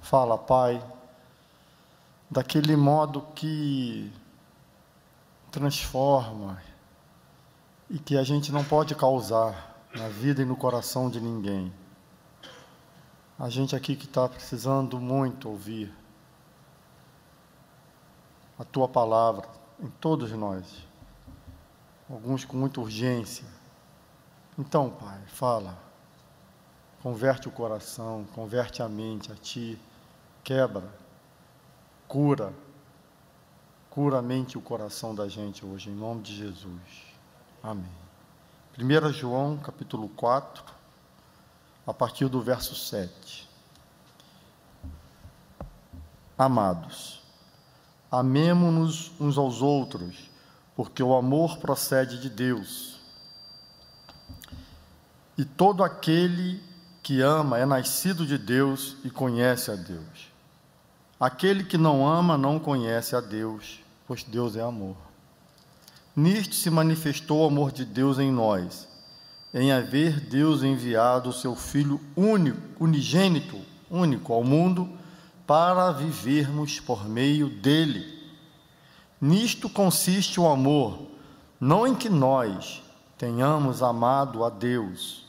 Fala, Pai, daquele modo que transforma e que a gente não pode causar na vida e no coração de ninguém. A gente aqui que está precisando muito ouvir a Tua palavra, em todos nós, alguns com muita urgência. Então, Pai, fala, converte o coração, converte a mente a Ti, quebra, cura a mente e o coração da gente hoje, em nome de Jesus. Amém. 1 João, capítulo 4, a partir do verso 7. Amados, amemo-nos uns aos outros, porque o amor procede de Deus. E todo aquele que ama é nascido de Deus e conhece a Deus. Aquele que não ama não conhece a Deus, pois Deus é amor. Nisto se manifestou o amor de Deus em nós, em haver Deus enviado o seu Filho unigênito, único ao mundo, para vivermos por meio dele. Nisto consiste o amor, não em que nós tenhamos amado a Deus,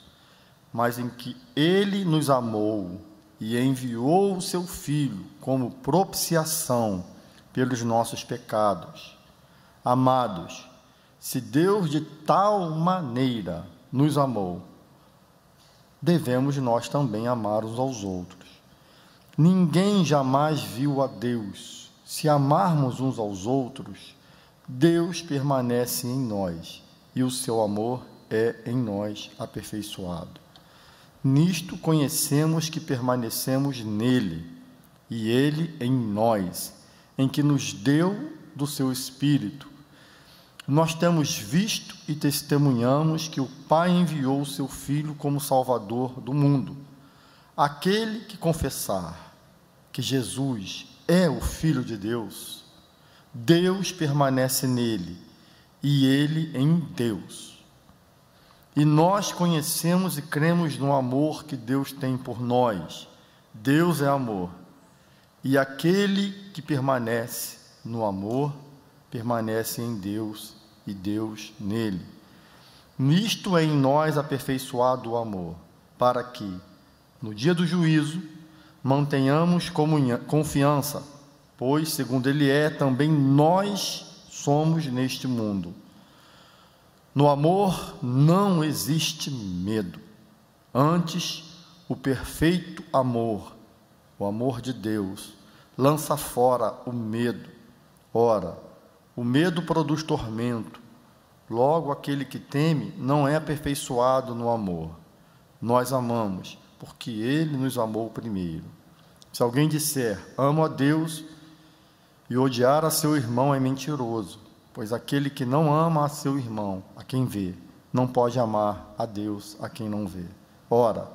mas em que Ele nos amou e enviou o seu Filho como propiciação pelos nossos pecados. Amados, se Deus de tal maneira nos amou, devemos nós também amar uns aos outros. Ninguém jamais viu a Deus. Se amarmos uns aos outros, Deus permanece em nós e o seu amor é em nós aperfeiçoado. Nisto conhecemos que permanecemos nele e ele em nós, em que nos deu do seu Espírito. Nós temos visto e testemunhamos que o Pai enviou o seu Filho como Salvador do mundo. Aquele que confessar que Jesus é o Filho de Deus, Deus permanece nele e ele em Deus. E nós conhecemos e cremos no amor que Deus tem por nós. Deus é amor. E aquele que permanece no amor, permanece em Deus e Deus nele. Nisto é em nós aperfeiçoado o amor, para que, no dia do juízo, mantenhamos confiança, pois, segundo Ele é, também nós somos neste mundo. No amor não existe medo. Antes, o perfeito amor, o amor de Deus, lança fora o medo. Ora, o medo produz tormento. Logo, aquele que teme não é aperfeiçoado no amor. Nós amamos, porque Ele nos amou primeiro. Se alguém disser, amo a Deus, e odiar a seu irmão é mentiroso, pois aquele que não ama a seu irmão, a quem vê, não pode amar a Deus, a quem não vê. Ora,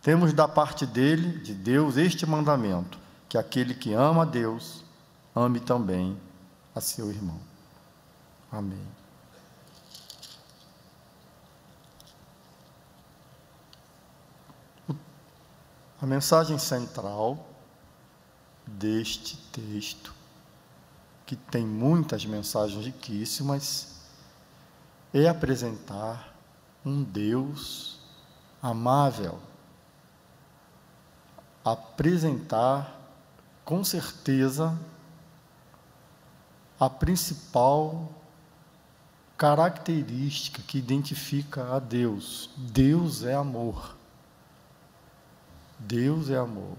temos da parte dele, de Deus, este mandamento, que aquele que ama a Deus, ame também a seu irmão. Amém. A mensagem central deste texto, que tem muitas mensagens riquíssimas, é apresentar um Deus amável, apresentar, com certeza, a principal característica que identifica a Deus. Deus é amor. Deus é amor.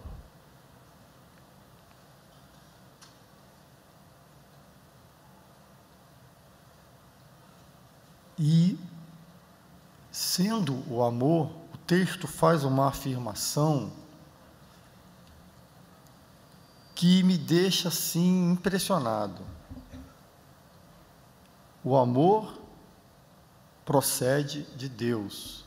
E, sendo o amor, o texto faz uma afirmação que me deixa, assim, impressionado. O amor procede de Deus.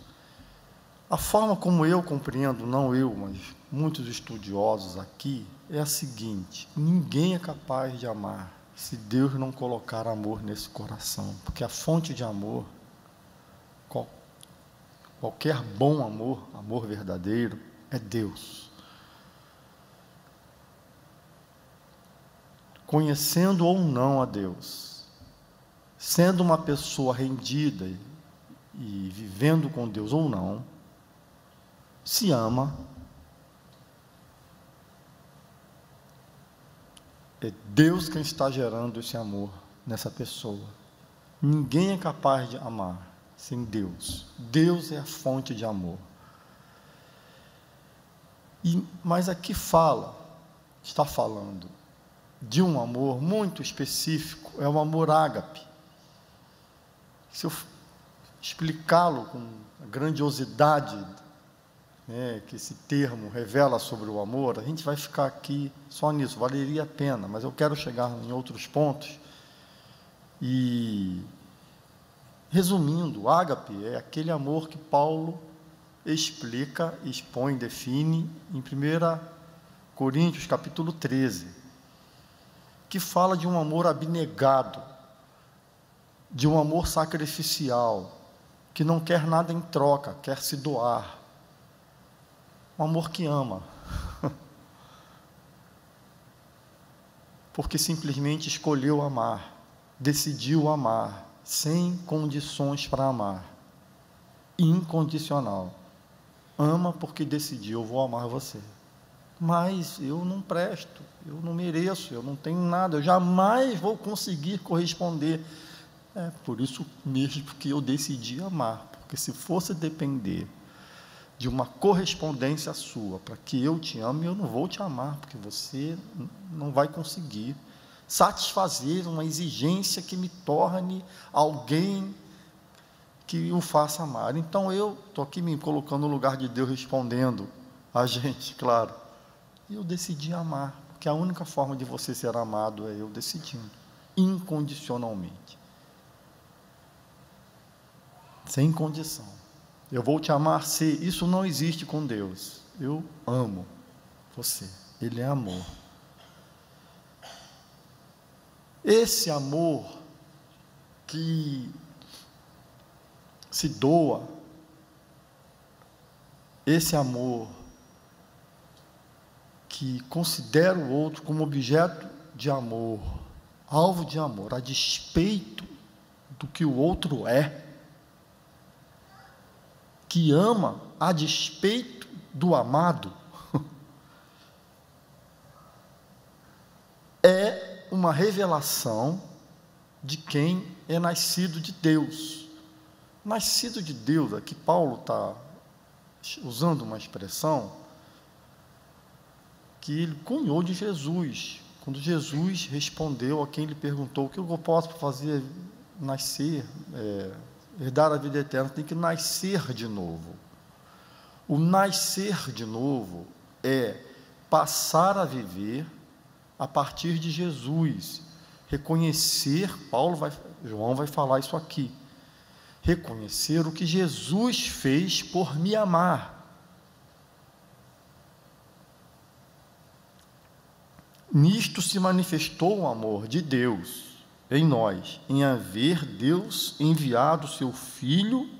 A forma como eu compreendo, não eu, mas muitos estudiosos aqui, é a seguinte: ninguém é capaz de amar se Deus não colocar amor nesse coração, porque a fonte de amor, qualquer bom amor, amor verdadeiro, é Deus. conhecendo ou não a Deus, sendo uma pessoa rendida e vivendo com Deus ou não, se ama, é Deus quem está gerando esse amor nessa pessoa. Ninguém é capaz de amar sem Deus. Deus é a fonte de amor. Mas aqui está falando de um amor muito específico, é o amor ágape. Se eu explicá-lo com a grandiosidade, que esse termo revela sobre o amor, a gente vai ficar aqui só nisso, valeria a pena, mas eu quero chegar em outros pontos. E, resumindo, ágape é aquele amor que Paulo explica, expõe, define em 1 Coríntios, capítulo 13, que fala de um amor abnegado, de um amor sacrificial, que não quer nada em troca, quer se doar. Um amor que ama, porque simplesmente escolheu amar, decidiu amar, sem condições para amar, incondicional. Ama porque decidiu, eu vou amar você, mas eu não presto, eu não mereço, eu não tenho nada, eu jamais vou conseguir corresponder. É por isso mesmo que eu decidi amar, porque se fosse depender de uma correspondência sua, para que eu te ame, eu não vou te amar, porque você não vai conseguir satisfazer uma exigência que me torne alguém que o faça amar. Então eu estou aqui me colocando no lugar de Deus, respondendo a gente, claro, eu decidi amar, porque a única forma de você ser amado é eu decidindo, incondicionalmente, sem condição. Eu vou te amar se isso não existe com Deus. Eu amo você. Ele é amor. Esse amor que se doa, esse amor que considera o outro como objeto de amor, alvo de amor, a despeito do que o outro é, que ama a despeito do amado, é uma revelação de quem é nascido de Deus. Nascido de Deus, aqui Paulo está usando uma expressão que ele cunhou de Jesus, quando Jesus respondeu a quem lhe perguntou: o que eu posso fazer nascer, herdar a vida eterna? Tem que nascer de novo. O nascer de novo é passar a viver a partir de Jesus, reconhecer, João vai falar isso aqui, reconhecer o que Jesus fez por me amar. Nisto se manifestou o amor de Deus em nós, em haver Deus enviado seu Filho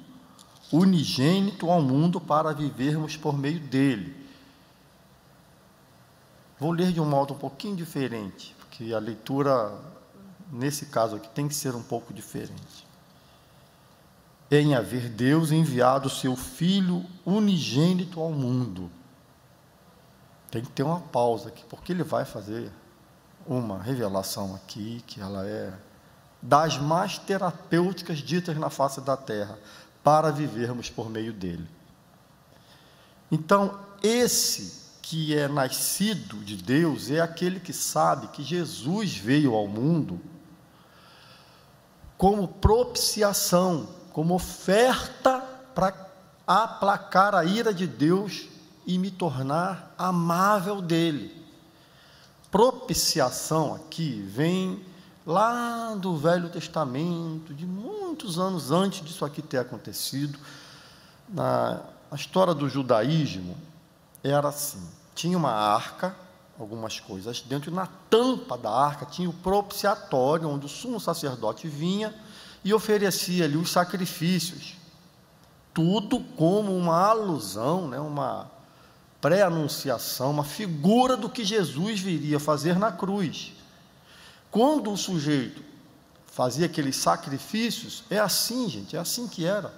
unigênito ao mundo para vivermos por meio dele. Vou ler de um modo um pouquinho diferente, porque a leitura, nesse caso aqui, tem que ser um pouco diferente. Em haver Deus enviado seu Filho unigênito ao mundo. Tem que ter uma pausa aqui, porque ele vai fazer uma revelação aqui, que ela é das mais terapêuticas ditas na face da terra, para vivermos por meio dele. Então, esse que é nascido de Deus é aquele que sabe que Jesus veio ao mundo como propiciação, como oferta para aplacar a ira de Deus e me tornar amável dele. Propiciação aqui vem lá do Velho Testamento, de muitos anos antes disso aqui ter acontecido. Na história do judaísmo era assim: tinha uma arca, algumas coisas dentro, e na tampa da arca tinha o propiciatório, onde o sumo sacerdote vinha e oferecia ali os sacrifícios, tudo como uma alusão, uma pré-anunciação, uma figura do que Jesus viria fazer na cruz. Quando o sujeito fazia aqueles sacrifícios, é assim, gente, é assim que era.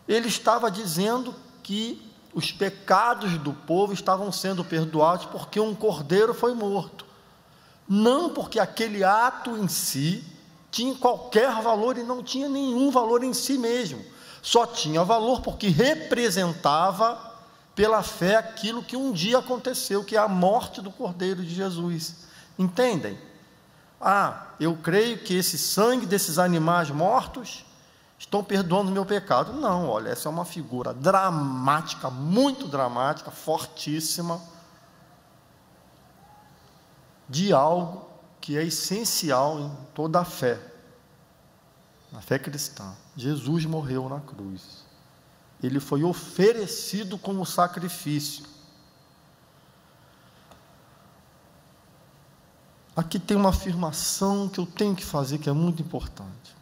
Ele estava dizendo que os pecados do povo estavam sendo perdoados porque um cordeiro foi morto. Não porque aquele ato em si tinha qualquer valor, e não tinha nenhum valor em si mesmo. Só tinha valor porque representava, pela fé, aquilo que um dia aconteceu, que é a morte do Cordeiro de Jesus. Entendem? Eu creio que esse sangue desses animais mortos estão perdoando o meu pecado. Não, olha, essa é uma figura dramática, muito dramática, fortíssima, de algo que é essencial em toda a fé, na fé cristã. Jesus morreu na cruz. Ele foi oferecido como sacrifício. Aqui tem uma afirmação que eu tenho que fazer, que é muito importante.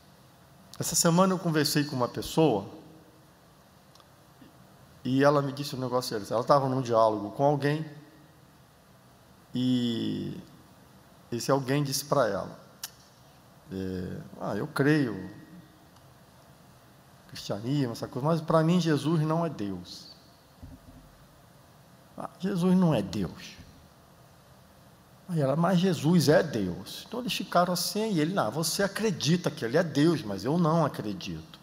Essa semana eu conversei com uma pessoa, e ela me disse um negócio sério. Ela estava num diálogo com alguém, e esse alguém disse para ela, eu creio, cristianismo, essa coisa, mas para mim Jesus não é Deus. Jesus não é Deus. Aí ela, mas Jesus é Deus. Então eles ficaram assim, e ele, você acredita que ele é Deus, mas eu não acredito.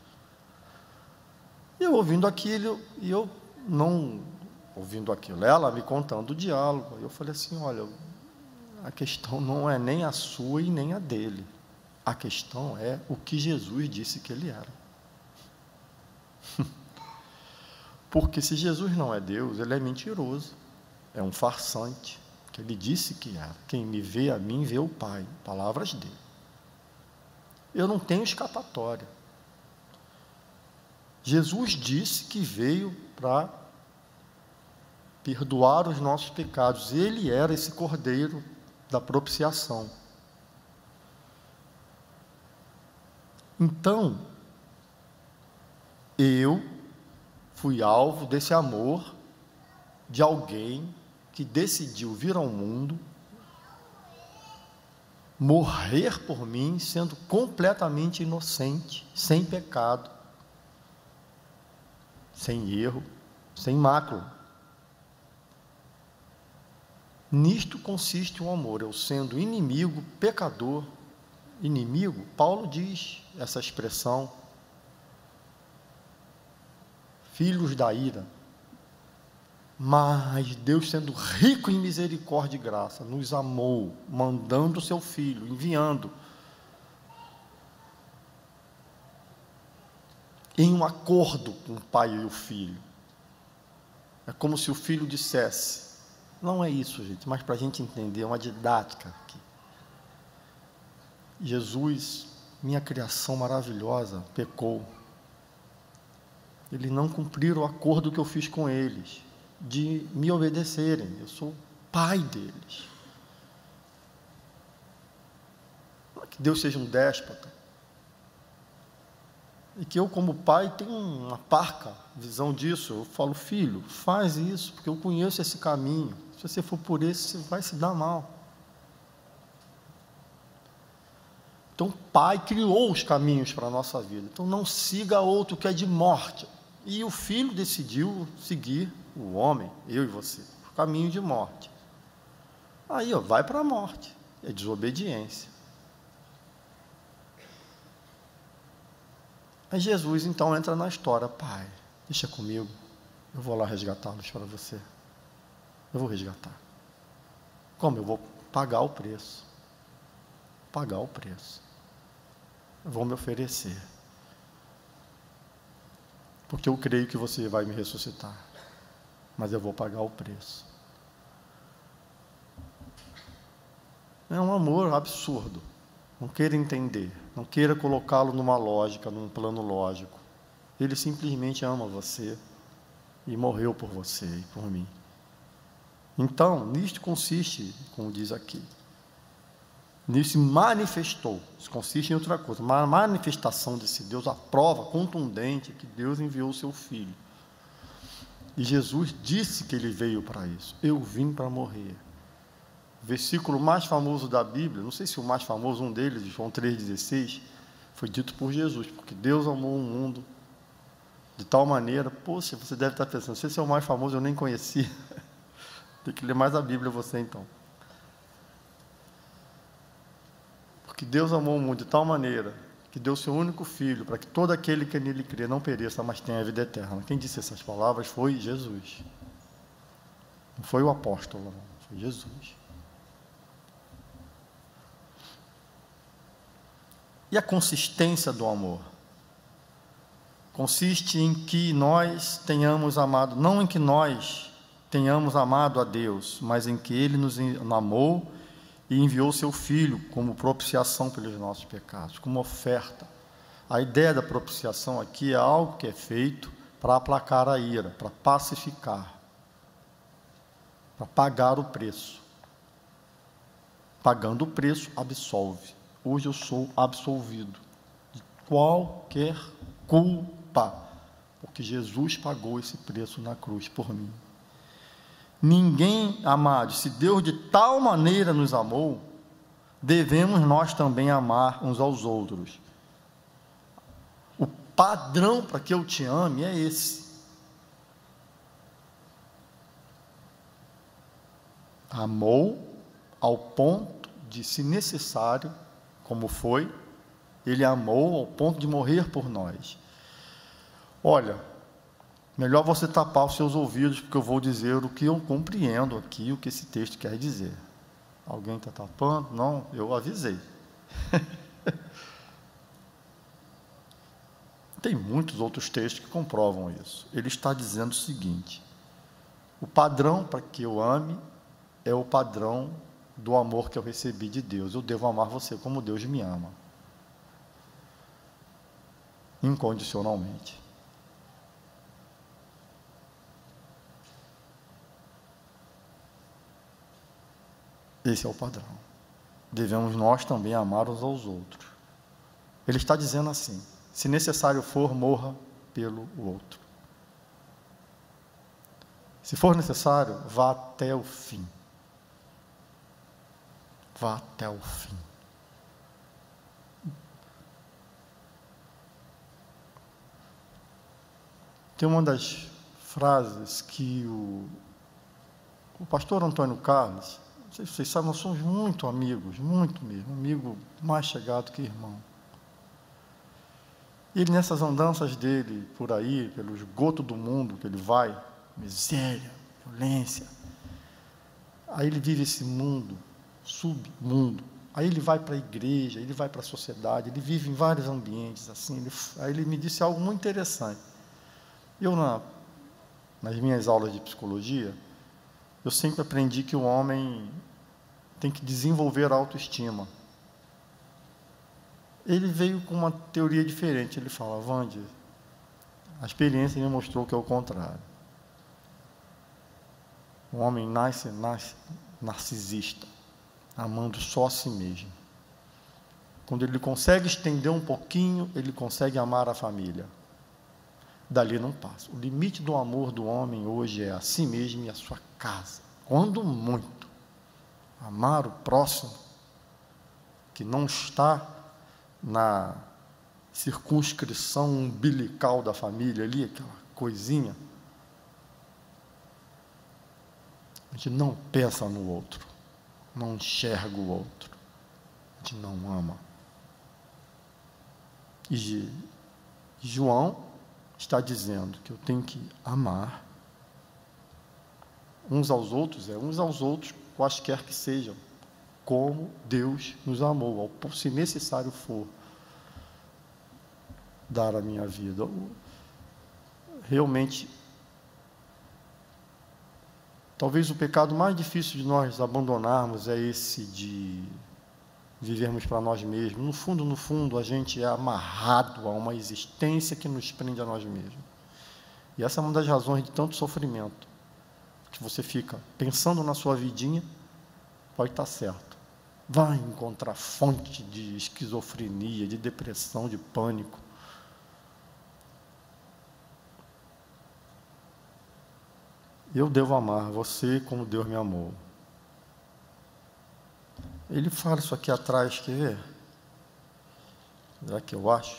E eu ouvindo aquilo, e eu não ouvindo aquilo, ela me contando o diálogo, eu falei assim, olha, a questão não é nem a sua e nem a dele. A questão é o que Jesus disse que ele era. Porque se Jesus não é Deus, ele é mentiroso, é um farsante, que ele disse que era. Quem me vê a mim, vê o Pai, palavras dele. Eu não tenho escapatória. Jesus disse que veio para perdoar os nossos pecados. Ele era esse cordeiro da propiciação. Então, eu fui alvo desse amor de alguém que decidiu vir ao mundo, morrer por mim, sendo completamente inocente, sem pecado, sem erro, sem mácula. Nisto consiste o amor, eu sendo inimigo, pecador. Inimigo, Paulo diz essa expressão, filhos da ira, mas Deus, sendo rico em misericórdia e graça, nos amou, mandando o seu Filho, enviando, em um acordo com o Pai e o Filho. É como se o Filho dissesse, não é isso, gente, mas para a gente entender, é uma didática aqui. Jesus, minha criação maravilhosa, pecou. Eles não cumpriram o acordo que eu fiz com eles, de me obedecerem. Eu sou pai deles. Não é que Deus seja um déspota. E que eu, como pai, tenho uma parca visão disso. Eu falo, filho, faz isso, porque eu conheço esse caminho. Se você for por esse, você vai se dar mal. Então, o Pai criou os caminhos para a nossa vida. Então, não siga outro que é de morte. E o Filho decidiu seguir o homem, eu e você, o caminho de morte. Aí, vai para a morte. É desobediência. Aí Jesus, então, entra na história. Pai, deixa comigo. Eu vou lá resgatá-los para você. Eu vou resgatar. Como? Eu vou pagar o preço. Pagar o preço. Eu vou me oferecer. Porque eu creio que você vai me ressuscitar. Mas eu vou pagar o preço. É um amor absurdo. Não queira entender. Não queira colocá-lo numa lógica, num plano lógico. Ele simplesmente ama você. E morreu por você e por mim. Então, nisto consiste, como diz aqui, nisso se manifestou, isso consiste em outra coisa, uma manifestação desse Deus, a prova contundente que Deus enviou o seu Filho. E Jesus disse que ele veio para isso, eu vim para morrer. O versículo mais famoso da Bíblia, não sei se o mais famoso, um deles, João 3,16, foi dito por Jesus, porque Deus amou o mundo de tal maneira. Poxa, você deve estar pensando, se esse é o mais famoso, eu nem conheci. Tem que ler mais a Bíblia você então. Porque Deus amou o mundo de tal maneira que deu seu único filho, para que todo aquele que nele crê não pereça, mas tenha a vida eterna. Quem disse essas palavras foi Jesus. Não foi o apóstolo, não, foi Jesus. E a consistência do amor? Consiste em que nós tenhamos amado, não em que nós tenhamos amado a Deus, mas em que Ele nos amou e enviou seu Filho como propiciação pelos nossos pecados, como oferta. A ideia da propiciação aqui é algo que é feito para aplacar a ira, para pacificar, para pagar o preço. Pagando o preço, absolve. Hoje eu sou absolvido de qualquer culpa, porque Jesus pagou esse preço na cruz por mim. Ninguém, amados, se Deus de tal maneira nos amou, devemos nós também amar uns aos outros. O padrão para que eu te ame é esse. Amou ao ponto de, se necessário, como foi, Ele amou ao ponto de morrer por nós. Olha, melhor você tapar os seus ouvidos, porque eu vou dizer o que eu compreendo aqui, o que esse texto quer dizer. Alguém está tapando? Não, eu avisei. Tem muitos outros textos que comprovam isso. Ele está dizendo o seguinte: o padrão para que eu ame é o padrão do amor que eu recebi de Deus. Eu devo amar você como Deus me ama, incondicionalmente. Esse é o padrão. Devemos nós também amar uns aos outros. Ele está dizendo assim: se necessário for, morra pelo outro. Se for necessário, vá até o fim. Vá até o fim. Tem uma das frases que o pastor Antônio Carlos, não sei se vocês sabem, nós somos muito amigos, muito mesmo, amigo mais chegado que irmão. Ele, nessas andanças dele por aí, pelo esgoto do mundo que ele vai, miséria, violência, aí ele vive esse mundo, submundo, aí ele vai para a igreja, ele vai para a sociedade, ele vive em vários ambientes, assim, aí ele me disse algo muito interessante. Eu, nas minhas aulas de psicologia, eu sempre aprendi que o homem tem que desenvolver a autoestima. Ele veio com uma teoria diferente. Ele fala: Wander, a experiência me mostrou que é o contrário. O homem nasce narcisista, amando só a si mesmo. Quando ele consegue estender um pouquinho, ele consegue amar a família. Dali não passa. O limite do amor do homem hoje é a si mesmo e a sua casa. Quando muito. Amar o próximo, que não está na circunscrição umbilical da família ali, aquela coisinha. A gente não pensa no outro, não enxerga o outro, a gente não ama. E João está dizendo que eu tenho que amar uns aos outros, quaisquer que sejam, como Deus nos amou, se necessário for, dar a minha vida. Realmente, talvez o pecado mais difícil de nós abandonarmos é esse de vivermos para nós mesmos. No fundo, a gente é amarrado a uma existência que nos prende a nós mesmos. E essa é uma das razões de tanto sofrimento, que você fica pensando na sua vidinha, pode estar certo, vai encontrar fonte de esquizofrenia, de depressão, de pânico. Eu devo amar você como Deus me amou. Ele fala isso aqui atrás, quer ver? Será que eu acho?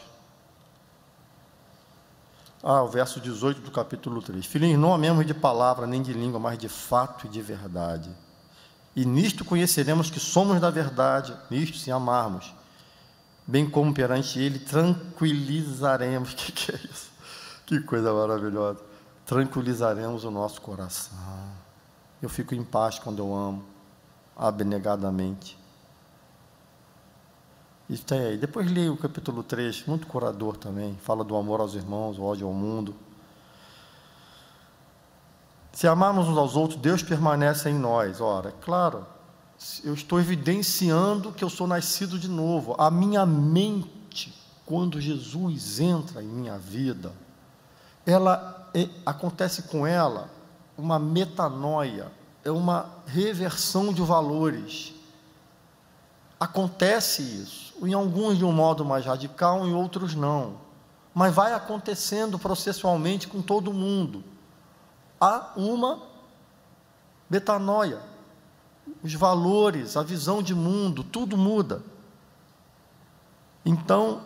O verso 18 do capítulo 3. Filhinhos, não amemos de palavra nem de língua, mas de fato e de verdade. E nisto conheceremos que somos da verdade, nisto se amarmos, bem como perante Ele tranquilizaremos. Que é isso? Que coisa maravilhosa. Tranquilizaremos o nosso coração. Eu fico em paz quando eu amo, abnegadamente. Isso tem aí. Depois leia o capítulo 3, muito curador também. Fala do amor aos irmãos, o ódio ao mundo. Se amarmos uns aos outros, Deus permanece em nós. Ora, é claro, eu estou evidenciando que eu sou nascido de novo. A minha mente, quando Jesus entra em minha vida, acontece com ela uma metanoia, é uma reversão de valores. Acontece isso, em alguns de um modo mais radical, em outros não, mas vai acontecendo processualmente com todo mundo. Há uma metanoia, os valores, a visão de mundo, tudo muda. Então,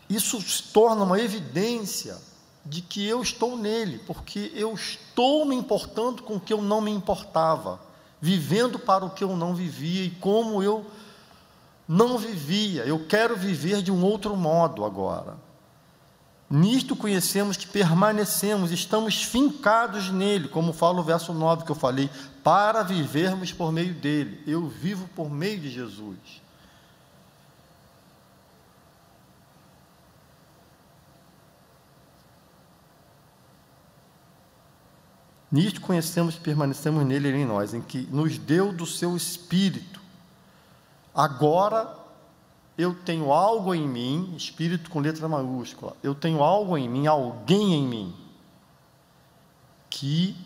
isso se torna uma evidência de que eu estou nele, porque eu estou me importando com o que eu não me importava, vivendo para o que eu não vivia e como eu não vivia. Eu quero viver de um outro modo agora. Nisto conhecemos que permanecemos, estamos fincados nele, como fala o verso 9 que eu falei, para vivermos por meio dele. Eu vivo por meio de Jesus. Nisto conhecemos e permanecemos nele e em nós, em que nos deu do seu Espírito. Agora eu tenho algo em mim, Espírito com letra maiúscula, eu tenho algo em mim, alguém em mim, que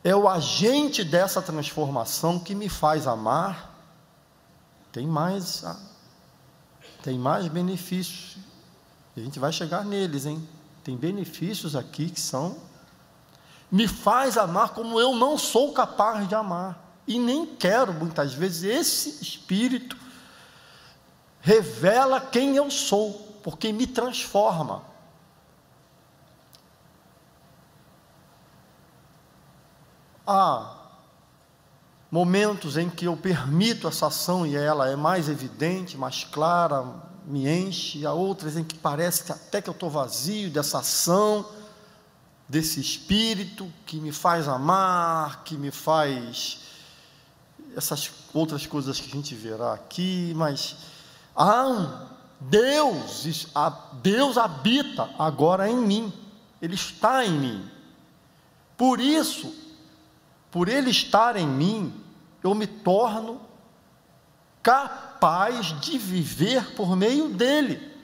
é o agente dessa transformação que me faz amar. Tem mais benefícios, a gente vai chegar neles, hein? Tem benefícios aqui que me faz amar como eu não sou capaz de amar, e nem quero. Muitas vezes esse Espírito revela quem eu sou, porque me transforma. Há momentos em que eu permito essa ação e ela é mais evidente, mais clara, me enche. Há outras em que parece que até que eu estou vazio dessa ação, desse Espírito que me faz amar, que me faz essas outras coisas que a gente verá aqui, mas Deus habita agora em mim, Ele está em mim. Por isso, por Ele estar em mim, eu me torno capaz de viver por meio dEle.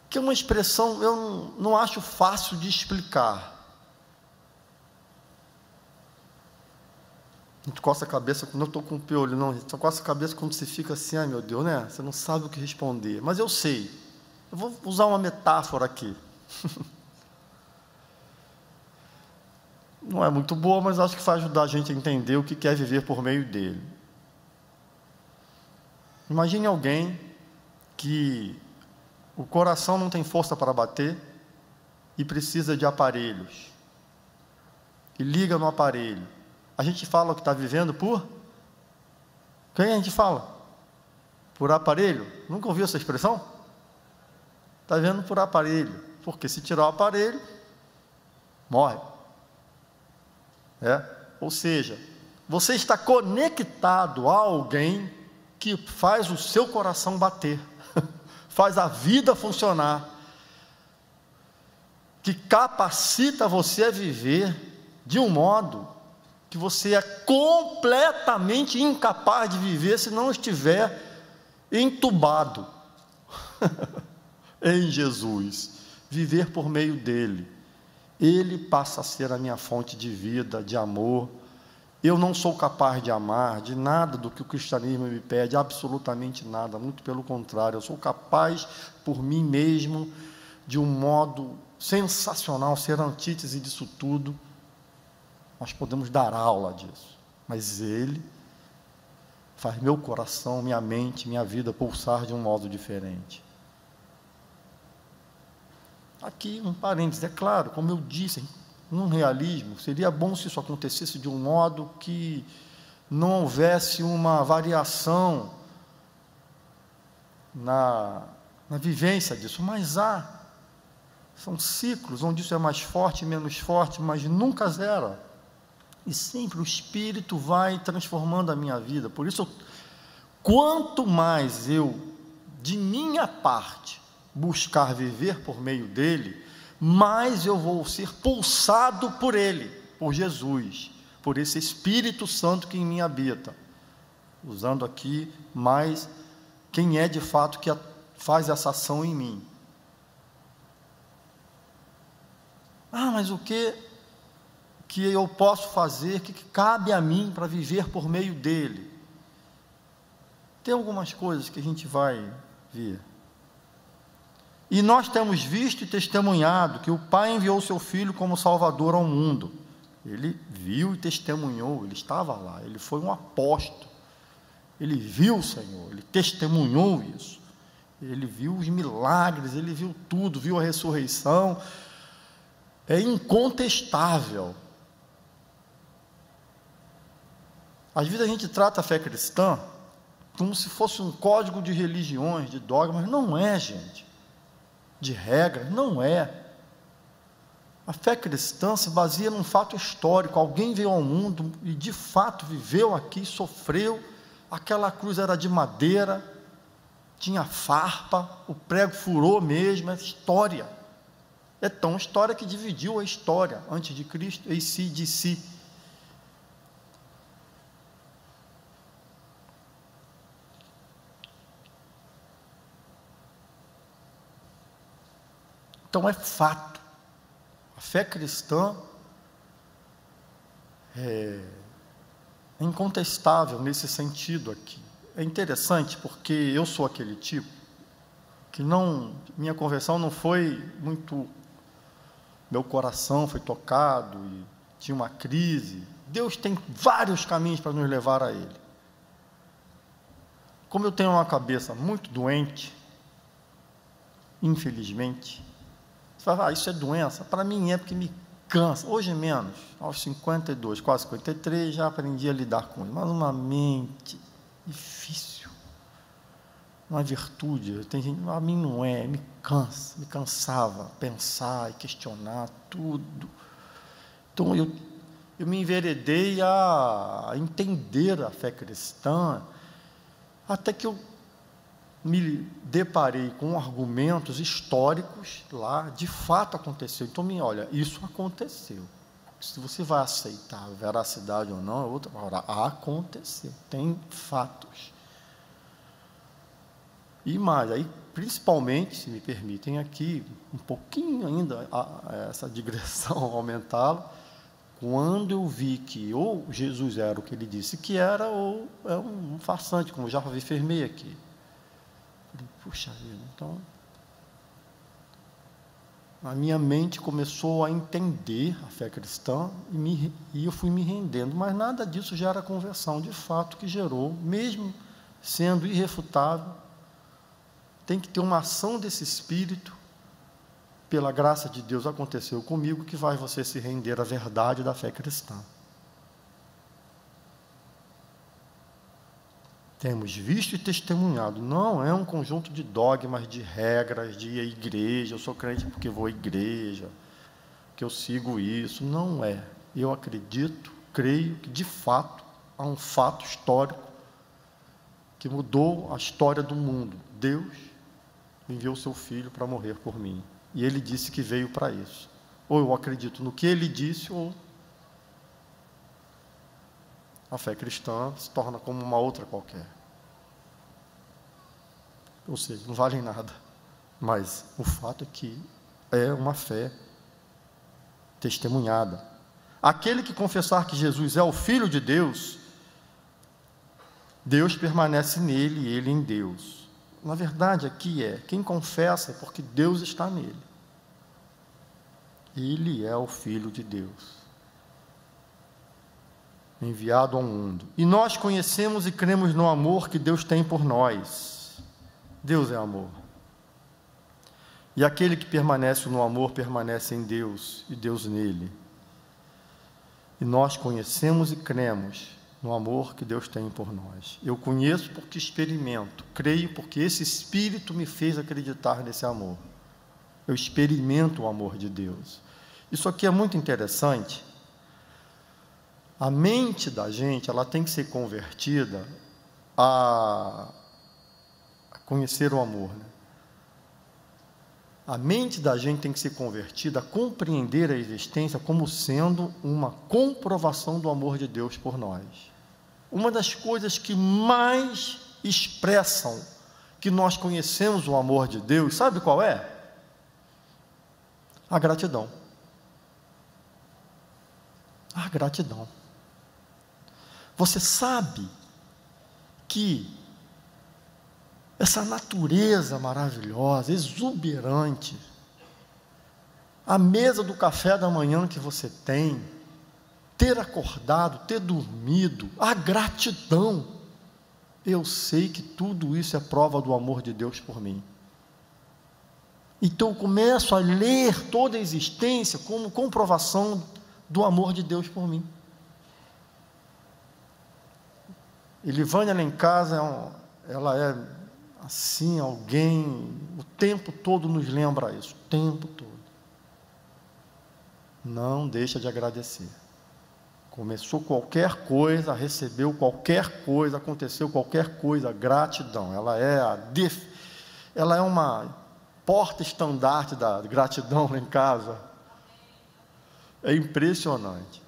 Que é uma expressão, eu não acho fácil de explicar. A gente coça a cabeça quando eu estou com o piolho, não, a gente só coça a cabeça quando você fica assim, ai meu Deus, né? Você não sabe o que responder, mas eu sei. Eu vou usar uma metáfora aqui. Não é muito boa, mas acho que vai ajudar a gente a entender o que é viver por meio dele. Imagine alguém que o coração não tem força para bater e precisa de aparelhos. E liga no aparelho. A gente fala que está vivendo por? Quem a gente fala? Por aparelho? Nunca ouviu essa expressão? Está vivendo por aparelho. Porque se tirar o aparelho, morre. Ou seja, você está conectado a alguém que faz o seu coração bater, faz a vida funcionar, que capacita você a viver de um modo que você é completamente incapaz de viver se não estiver entubado em Jesus. Viver por meio dele. Ele passa a ser a minha fonte de vida, de amor. Eu não sou capaz de amar de nada do que o cristianismo me pede, absolutamente nada, muito pelo contrário. Eu sou capaz, por mim mesmo, de um modo sensacional, ser antítese disso tudo, Nós podemos dar aula disso, mas Ele faz meu coração, minha mente, minha vida pulsar de um modo diferente. Aqui um parênteses, é claro, como eu disse, num realismo, seria bom se isso acontecesse de um modo que não houvesse uma variação na vivência disso, mas são ciclos onde isso é mais forte, menos forte, mas nunca zero, e sempre o Espírito vai transformando a minha vida. Por isso, quanto mais eu, de minha parte, buscar viver por meio dele, mais eu vou ser pulsado por ele, por Jesus, por esse Espírito Santo que em mim habita, usando aqui mais quem é de fato que faz essa ação em mim. Mas o que eu posso fazer, que cabe a mim para viver por meio dele? Tem algumas coisas que a gente vai ver. E nós temos visto e testemunhado que o Pai enviou o seu Filho como Salvador ao mundo. Ele viu e testemunhou, ele estava lá, ele foi um apóstolo, ele viu o Senhor, ele testemunhou isso, ele viu os milagres, ele viu tudo, viu a ressurreição, é incontestável. Às vezes a gente trata a fé cristã como se fosse um código de religiões, de dogmas, não é, gente, de regras, não é. A fé cristã se baseia num fato histórico, alguém veio ao mundo e de fato viveu aqui, sofreu, aquela cruz era de madeira, tinha farpa, o prego furou mesmo, é história, é tão história que dividiu a história, antes de Cristo, e si de si. Então é fato, a fé cristã é incontestável nesse sentido aqui. É interessante porque eu sou aquele tipo que minha conversão não foi muito, meu coração foi tocado e tinha uma crise. Deus tem vários caminhos para nos levar a Ele. Como eu tenho uma cabeça muito doente, infelizmente, você vai falar, isso é doença? Para mim é, porque me cansa, hoje menos, aos 52, quase 53, já aprendi a lidar com isso, mas uma mente difícil, uma virtude, tem gente, a mim não é, me cansava pensar e questionar tudo. Então eu me enveredei a entender a fé cristã, até que eu me deparei com argumentos históricos lá, de fato aconteceu. Então, olha, isso aconteceu. Se você vai aceitar a veracidade ou não, é outra. Agora, aconteceu, tem fatos. E mais, aí, principalmente, se me permitem aqui, um pouquinho ainda, essa digressão aumentá-la, quando eu vi que ou Jesus era o que ele disse que era, ou é um farsante, como eu já afirmei aqui. Puxa vida, então a minha mente começou a entender a fé cristã e eu fui me rendendo, mas nada disso gera conversão, de fato que gerou, mesmo sendo irrefutável, tem que ter uma ação desse Espírito, pela graça de Deus aconteceu comigo, que vai você se render à verdade da fé cristã. Temos visto e testemunhado, não é um conjunto de dogmas, de regras, de igreja, eu sou crente porque vou à igreja, que eu sigo isso, não é. Eu acredito, creio que de fato, há um fato histórico que mudou a história do mundo. Deus enviou seu Filho para morrer por mim, e Ele disse que veio para isso. Ou eu acredito no que Ele disse, ou a fé cristã se torna como uma outra qualquer. Ou seja, não vale nada. Mas o fato é que é uma fé testemunhada. Aquele que confessar que Jesus é o Filho de Deus, Deus permanece nele e ele em Deus. Na verdade, aqui quem confessa é porque Deus está nele. Ele é o Filho de Deus. enviado ao mundo. E nós conhecemos e cremos no amor que Deus tem por nós. Deus é amor. E aquele que permanece no amor, permanece em Deus, e Deus nele. E nós conhecemos e cremos no amor que Deus tem por nós. Eu conheço porque experimento, creio porque esse Espírito me fez acreditar nesse amor. Eu experimento o amor de Deus. Isso aqui é muito interessante. A mente da gente, ela tem que ser convertida a conhecer o amor, né? A mente da gente tem que ser convertida a compreender a existência como sendo uma comprovação do amor de Deus por nós. Uma das coisas que mais expressam que nós conhecemos o amor de Deus, sabe qual é? A gratidão. A gratidão. Você sabe que essa natureza maravilhosa, exuberante, a mesa do café da manhã que você tem, ter acordado, ter dormido, a gratidão, eu sei que tudo isso é prova do amor de Deus por mim. Então eu começo a ler toda a existência como comprovação do amor de Deus por mim. Elivânia lá em casa, ela é assim, alguém, o tempo todo nos lembra isso, o tempo todo. Não deixa de agradecer. Começou qualquer coisa, recebeu qualquer coisa, aconteceu qualquer coisa, gratidão. Ela é uma porta-estandarte da gratidão lá em casa. É impressionante.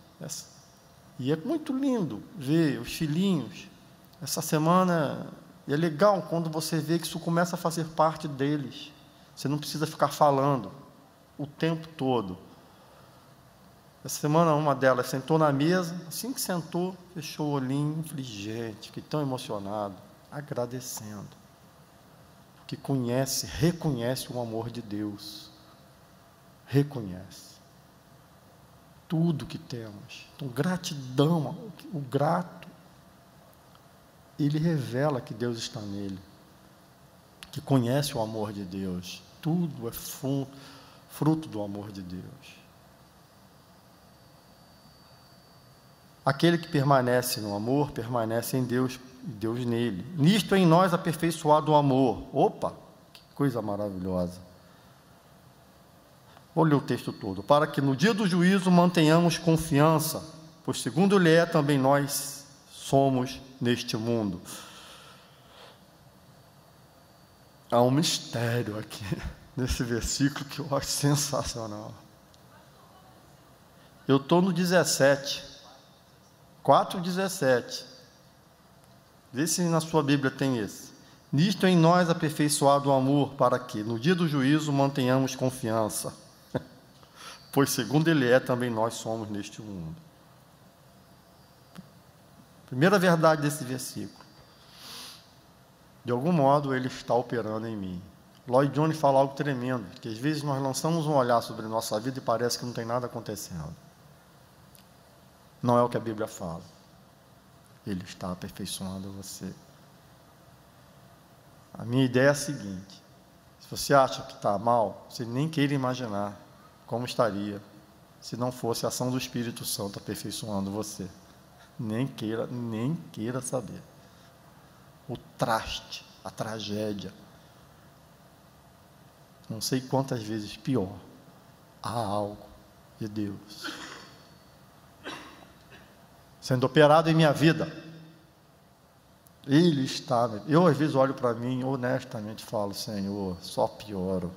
E é muito lindo ver os filhinhos. Essa semana, é legal quando você vê que isso começa a fazer parte deles. Você não precisa ficar falando o tempo todo. Essa semana, uma delas sentou na mesa, assim que sentou, fechou o olhinho, falei, gente, fiquei tão emocionado, agradecendo, porque reconhece o amor de Deus, reconhece tudo que temos. Então, gratidão, o grato, ele revela que Deus está nele, que conhece o amor de Deus, tudo é fruto do amor de Deus. Aquele que permanece no amor, permanece em Deus, e Deus nele. Nisto é em nós aperfeiçoado o amor. Opa, que coisa maravilhosa. Vou ler o texto todo. Para que no dia do juízo mantenhamos confiança, pois segundo Ele é, também nós somos neste mundo. Há um mistério aqui, nesse versículo, que eu acho sensacional. Eu estou no 17. 4,17. Vê se na sua Bíblia tem esse. Nisto em nós aperfeiçoado o amor, para que no dia do juízo mantenhamos confiança. Pois segundo Ele é, também nós somos neste mundo. Primeira verdade desse versículo. De algum modo Ele está operando em mim. Lloyd Jones fala algo tremendo, que às vezes nós lançamos um olhar sobre a nossa vida e parece que não tem nada acontecendo. Não é o que a Bíblia fala. Ele está aperfeiçoando você. A minha ideia é a seguinte: se você acha que está mal, você nem queira imaginar como estaria se não fosse a ação do Espírito Santo aperfeiçoando você. Nem queira saber. O traste, a tragédia, não sei quantas vezes pior, há algo de Deus sendo operado em minha vida. Ele está. Eu às vezes olho para mim, honestamente falo, Senhor, só pioro.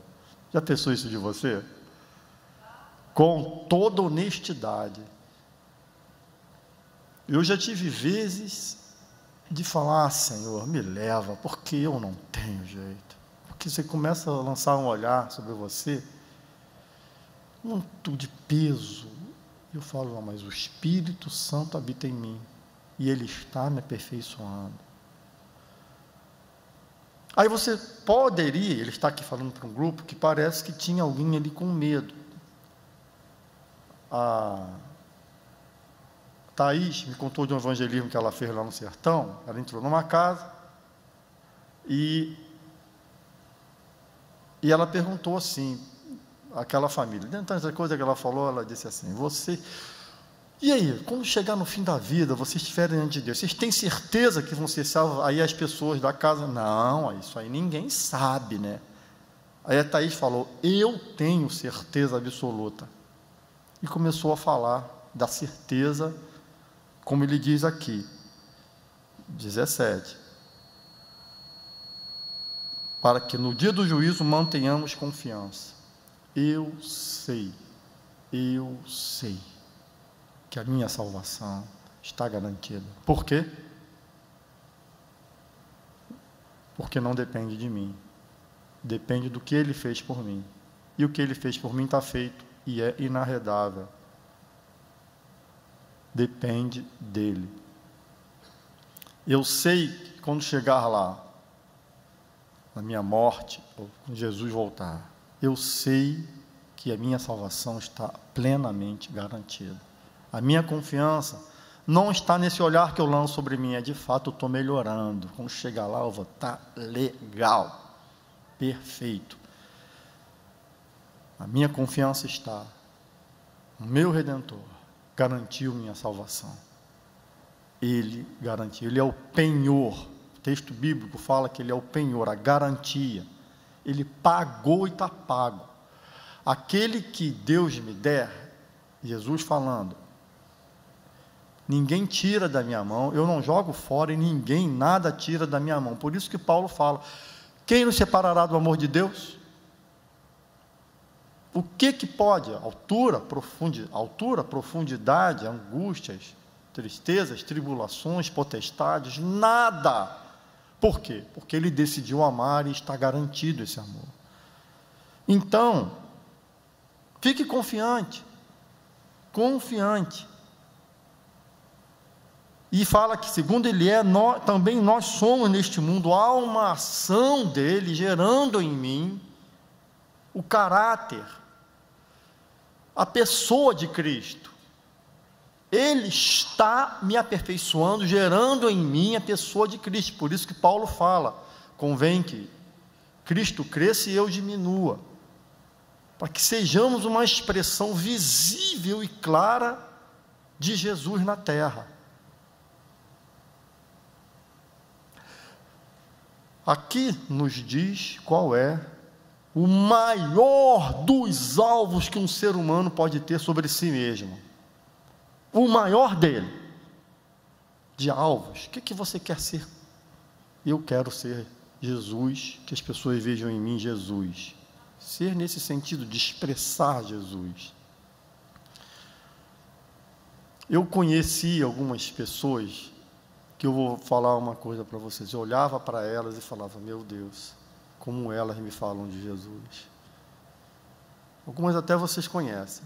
Já pensou isso de você? Com toda honestidade. Eu já tive vezes de falar, Senhor, me leva, porque eu não tenho jeito. Porque você começa a lançar um olhar sobre você, muito de peso. Eu falo, não, mas o Espírito Santo habita em mim, e Ele está me aperfeiçoando. Aí você poderia, ele está aqui falando para um grupo, que parece que tinha alguém ali com medo. Thaís me contou de um evangelismo que ela fez lá no sertão. Ela entrou numa casa e ela perguntou assim, aquela família, dentro da coisa que ela falou, ela disse assim, e aí, quando chegar no fim da vida, vocês estiverem diante de Deus, vocês têm certeza que vão ser salvos? Aí as pessoas da casa, não, isso aí ninguém sabe, né? Aí a Thaís falou, eu tenho certeza absoluta. E começou a falar da certeza, como ele diz aqui, 17. Para que no dia do juízo mantenhamos confiança. Eu sei que a minha salvação está garantida. Por quê? Porque não depende de mim. Depende do que Ele fez por mim. E o que Ele fez por mim está feito e é inarredável. Depende dEle. Eu sei que quando chegar lá, na minha morte, ou quando Jesus voltar, eu sei que a minha salvação está plenamente garantida. A minha confiança não está nesse olhar que eu lanço sobre mim, é de fato eu estou melhorando. Quando chegar lá eu vou estar legal, perfeito. A minha confiança está no meu Redentor, garantiu minha salvação. Ele garantiu, Ele é o penhor. O texto bíblico fala que Ele é o penhor, a garantia. Ele pagou e está pago. Aquele que Deus me der, Jesus falando, ninguém tira da minha mão, eu não jogo fora e ninguém nada tira da minha mão. Por isso que Paulo fala, quem nos separará do amor de Deus? O que pode? Altura, profundidade, angústias, tristezas, tribulações, potestades, nada. Por quê? Porque Ele decidiu amar e está garantido esse amor. Então, fique confiante. E fala que, segundo Ele também nós somos neste mundo. Há uma ação dEle gerando em mim o caráter, a pessoa de Cristo. Ele está me aperfeiçoando, gerando em mim a pessoa de Cristo. Por isso que Paulo fala, convém que Cristo cresça e eu diminua, para que sejamos uma expressão visível e clara de Jesus na terra. Aqui nos diz qual é o maior dos alvos que um ser humano pode ter sobre si mesmo. O maior dele, de alvos. O que você quer ser? Eu quero ser Jesus, que as pessoas vejam em mim Jesus. Ser nesse sentido de expressar Jesus. Eu conheci algumas pessoas, que eu vou falar uma coisa para vocês, eu olhava para elas e falava, meu Deus, como elas me falam de Jesus. Algumas até vocês conhecem,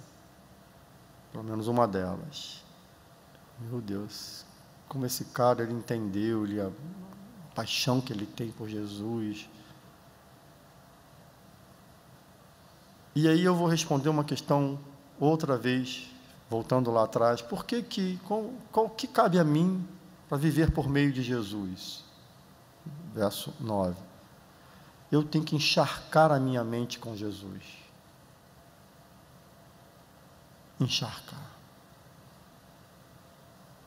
pelo menos uma delas. Meu Deus, como esse cara, ele entendeu, a paixão que ele tem por Jesus. E aí eu vou responder uma questão outra vez, voltando lá atrás, qual que cabe a mim para viver por meio de Jesus? Verso 9. Eu tenho que encharcar a minha mente com Jesus. Encharcar.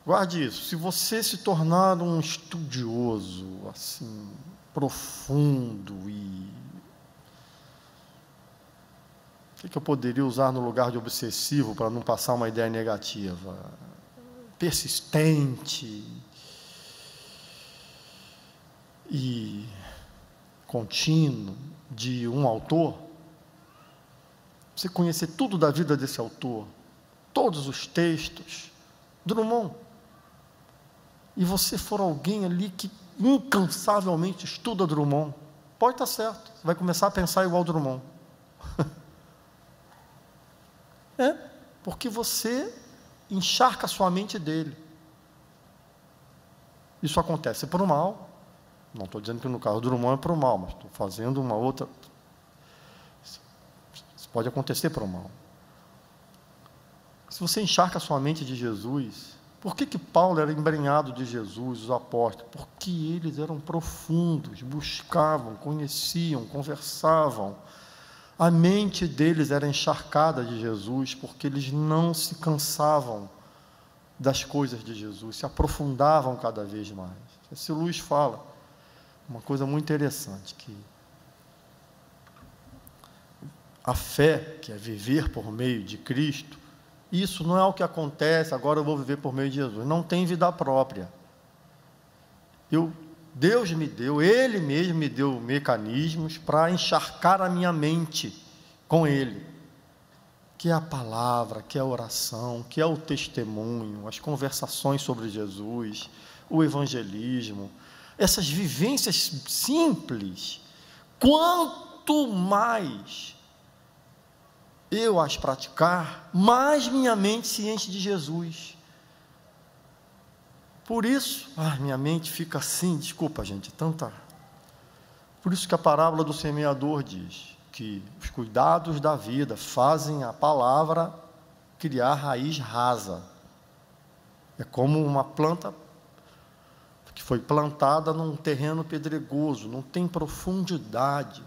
Guarde isso. Se você se tornar um estudioso, assim, profundo e... O que eu poderia usar no lugar de obsessivo para não passar uma ideia negativa? Persistente e contínuo de um autor, você conhecer tudo da vida desse autor, todos os textos, Drummond, e você for alguém ali que incansavelmente estuda Drummond, pode estar certo, você vai começar a pensar igual Drummond. Porque você encharca a sua mente dele. Isso acontece para o mal. Não estou dizendo que no caso do Drummond é para o mal, mas estou fazendo uma outra. Isso pode acontecer para o mal. Se você encharca a sua mente de Jesus, Por que Paulo era embrenhado de Jesus, os apóstolos? Porque eles eram profundos, buscavam, conheciam, conversavam. A mente deles era encharcada de Jesus, porque eles não se cansavam das coisas de Jesus, se aprofundavam cada vez mais. Esse Luiz fala uma coisa muito interessante, que a fé, que é viver por meio de Cristo, isso não é o que acontece, agora eu vou viver por meio de Jesus. Não tem vida própria. Deus me deu, Ele mesmo me deu mecanismos para encharcar a minha mente com Ele, que é a palavra, que é a oração, que é o testemunho, as conversações sobre Jesus, o evangelismo, essas vivências simples. Quanto mais eu as praticar, mais minha mente se enche de Jesus. Por isso, minha mente fica assim, desculpa gente, tanta. Por isso que a parábola do semeador diz que os cuidados da vida fazem a palavra criar raiz rasa. É como uma planta que foi plantada num terreno pedregoso, não tem profundidade.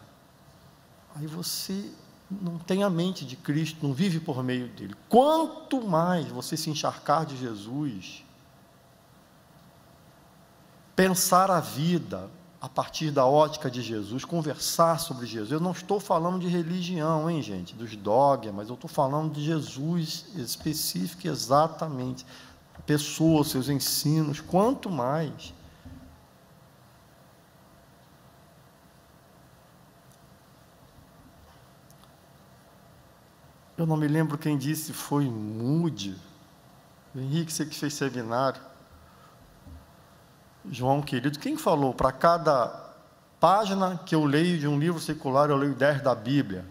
Aí você não tem a mente de Cristo, não vive por meio dele. Quanto mais você se encharcar de Jesus, pensar a vida a partir da ótica de Jesus, conversar sobre Jesus. Eu não estou falando de religião, hein, gente, dos dogmas, eu estou falando de Jesus específico, exatamente, a pessoa, seus ensinos. Quanto mais eu não me lembro quem disse, foi Moody, Henrique, você que fez seminário, João querido, quem falou, para cada página que eu leio de um livro secular, eu leio 10 da Bíblia?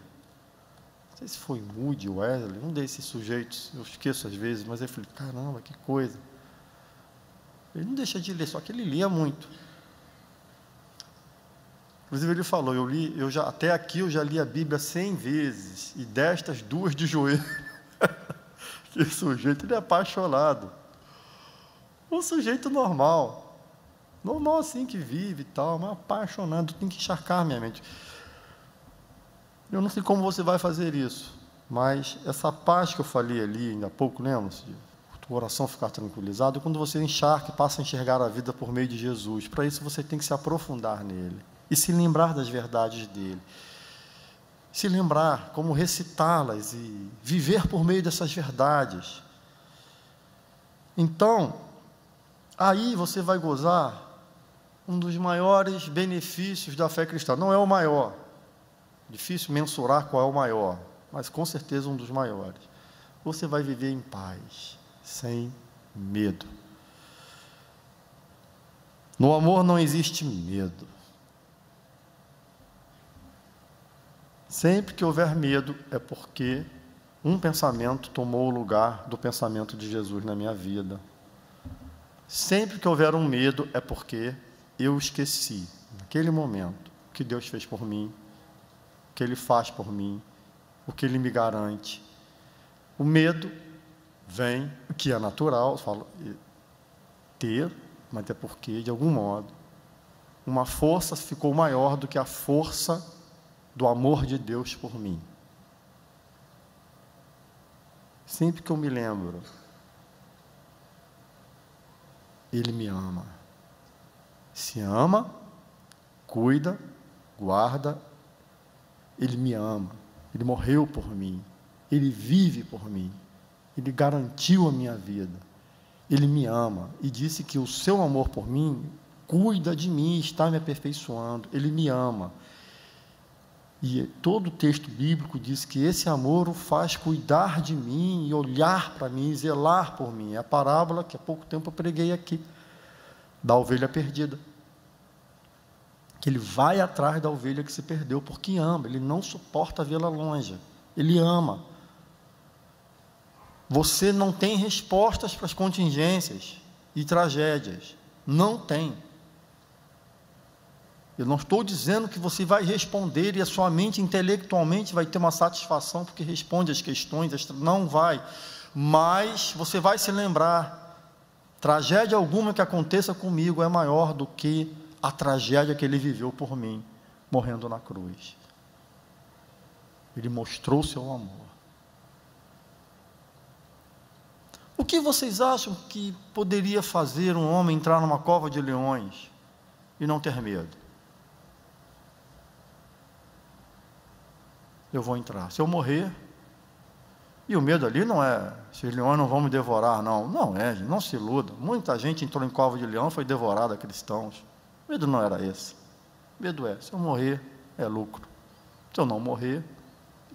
Não sei se foi Moody, Wesley, um desses sujeitos, eu esqueço às vezes, mas eu falei, caramba, que coisa. Ele não deixa de ler, só que ele lia muito. Inclusive ele falou, até aqui eu já li a Bíblia 100 vezes, e destas 2 de joelho. Que sujeito, ele é apaixonado. Um sujeito normal assim que vive e tal, mas apaixonado, tem que encharcar minha mente. Eu não sei como você vai fazer isso, mas essa paz que eu falei ali, ainda há pouco, lembra-se? O coração ficar tranquilizado, quando você encharca e passa a enxergar a vida por meio de Jesus. Para isso você tem que se aprofundar nele e se lembrar das verdades dele, se lembrar como recitá-las e viver por meio dessas verdades. Então, aí você vai gozar um dos maiores benefícios da fé cristã. Não é o maior, difícil mensurar qual é o maior, mas com certeza um dos maiores. Você vai viver em paz, sem medo. No amor não existe medo. Sempre que houver medo, é porque um pensamento tomou o lugar do pensamento de Jesus na minha vida. Sempre que houver um medo, é porque eu esqueci, naquele momento, o que Deus fez por mim, o que Ele faz por mim, o que Ele me garante. O medo vem, o que é natural, eu falo, ter, mas é porque, de algum modo, uma força ficou maior do que a força do amor de Deus por mim. Sempre que eu me lembro, Ele me ama. Se ama, cuida, guarda. Ele me ama. Ele morreu por mim. Ele vive por mim. Ele garantiu a minha vida. Ele me ama e disse que o seu amor por mim cuida de mim, está me aperfeiçoando. Ele me ama. E todo o texto bíblico diz que esse amor o faz cuidar de mim e olhar para mim, zelar por mim. É a parábola que há pouco tempo eu preguei aqui, da ovelha perdida. Que ele vai atrás da ovelha que se perdeu, porque ama, ele não suporta vê-la longe, ele ama. Você não tem respostas para as contingências e tragédias, não tem. Eu não estou dizendo que você vai responder e a sua mente intelectualmente vai ter uma satisfação porque responde às questões, não vai, mas você vai se lembrar Tragédia alguma que aconteça comigo é maior do que a tragédia que ele viveu por mim, morrendo na cruz. Ele mostrou seu amor. O que vocês acham que poderia fazer um homem entrar numa cova de leões e não ter medo? Eu vou entrar. Se eu morrer, e o medo ali não é, se os leões não vão me devorar, não. Não é, gente, não se iluda. Muita gente entrou em cova de leão e foi devorada a cristãos. O medo não era esse. O medo é, se eu morrer, é lucro. Se eu não morrer,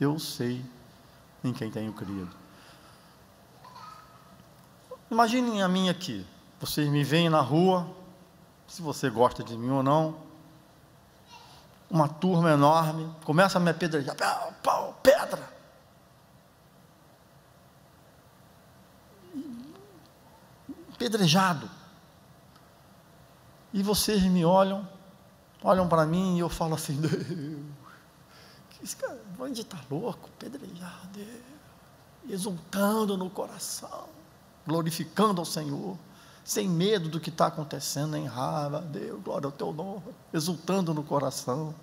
eu sei em quem tenho crido. Imaginem a mim aqui. Vocês me veem na rua, se você gosta de mim ou não, uma turma enorme, começa a me apedrejar, pau, pedra. Apedrejado. E vocês me olham para mim e eu falo assim, Deus, que esse cara, onde está louco, apedrejado, Deus, exultando no coração, glorificando ao Senhor, sem medo do que está acontecendo, nem raiva, Deus, glória ao teu nome, exultando no coração.